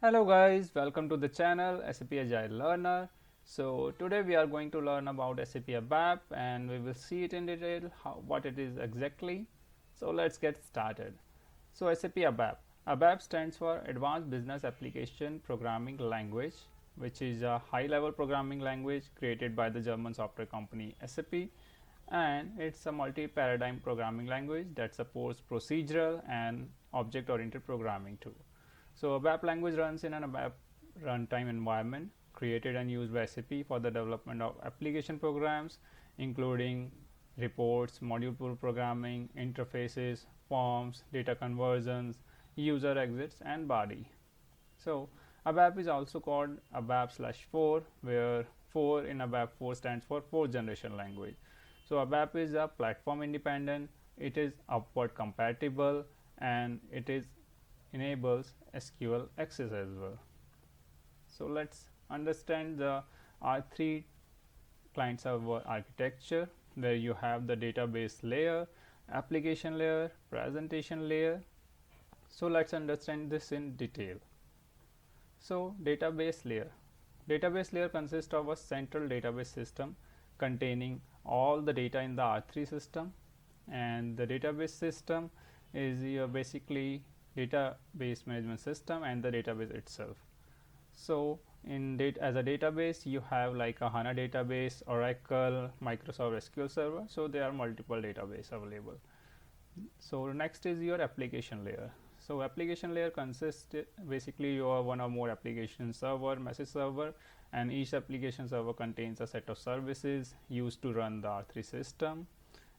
Hello guys, welcome to the channel SAP Agile Learner. So today we are going to learn about SAP ABAP and we will see it in detail what it is exactly. So let's get started. So SAP ABAP. ABAP stands for Advanced Business Application Programming Language, which is a high-level programming language created by the German software company SAP, and it's a multi-paradigm programming language that supports procedural and object-oriented programming too. So ABAP language runs in an ABAP runtime environment created and used by SAP for the development of application programs, including reports, module pool programming, interfaces, forms, data conversions, user exits, and body. So ABAP is also called ABAP/4, where 4 in ABAP 4 stands for 4th generation language. So ABAP is a platform independent, it is upward compatible, and it is enables SQL access as well. So let's understand the R3 client server architecture, where you have the database layer, application layer, presentation layer. So let's understand this in detail. So database layer consists of a central database system containing all the data in the R3 system, and the database system is your basically database management system and the database itself. So as a database you have like a HANA database, Oracle, Microsoft SQL Server, so there are multiple databases available. So next is your application layer. So application layer consists basically your one or more application server, message server, and each application server contains a set of services used to run the R3 system,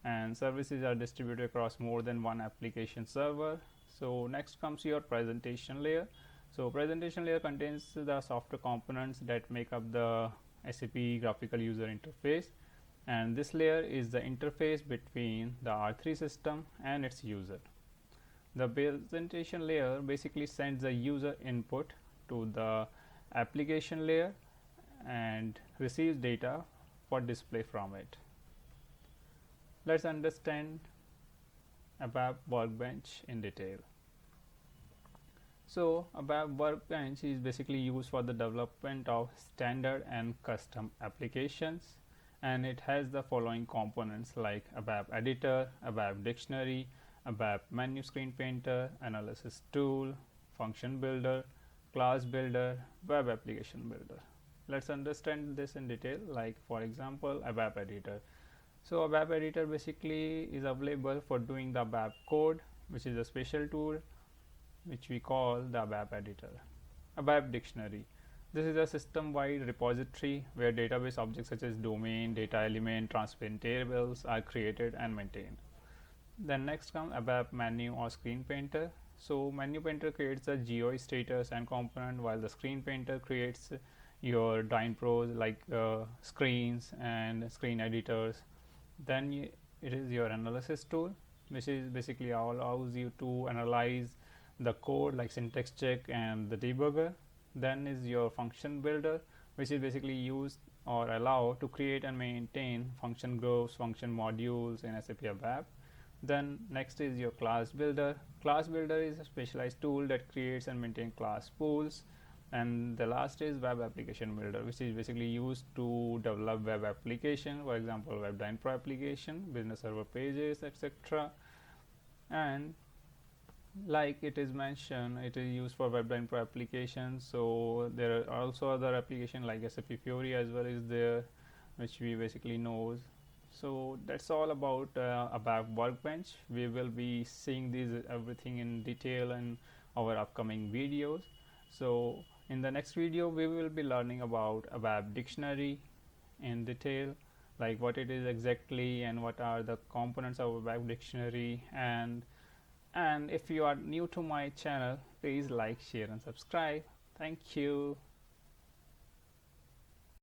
and services are distributed across more than one application server. So next comes your presentation layer. So presentation layer contains the software components that make up the SAP graphical user interface, and this layer is the interface between the R3 system and its user. The presentation layer basically sends the user input to the application layer and receives data for display from it. Let's understand ABAP Workbench in detail. So ABAP Workbench is basically used for the development of standard and custom applications, and it has the following components like ABAP Editor, ABAP Dictionary, ABAP Menu Screen Painter, Analysis Tool, Function Builder, Class Builder, Web Application Builder. Let's understand this in detail, like for example ABAP Editor. So ABAP Editor basically is available for doing the ABAP code, which is a special tool which we call the ABAP Editor. ABAP Dictionary. This is a system-wide repository where database objects such as domain, data element, transparent tables are created and maintained. Then next comes ABAP Menu or Screen Painter. So Menu Painter creates a GUI status and component, while the Screen Painter creates your DynPros like screens and screen editors. Then it is your analysis tool, which is basically allows you to analyze the code like syntax check and the debugger. Then is your function builder, which is basically used or allow to create and maintain function groups, function modules in SAP ABAP. Then next is your class builder. Class builder is a specialized tool that creates and maintains class pools. And the last is web application builder, which is basically used to develop web application, for example web DynPro application, business server pages, etc. And like it is mentioned, it is used for web DynPro applications. So there are also other applications like SAP Fiori as well is there, which we basically knows. So that's all about ABAP Workbench. We will be seeing these everything in detail in our upcoming videos. So in the next video we will be learning about ABAP Dictionary in detail, like what it is exactly and what are the components of ABAP Dictionary. And if you are new to my channel, please like, share and subscribe. Thank you.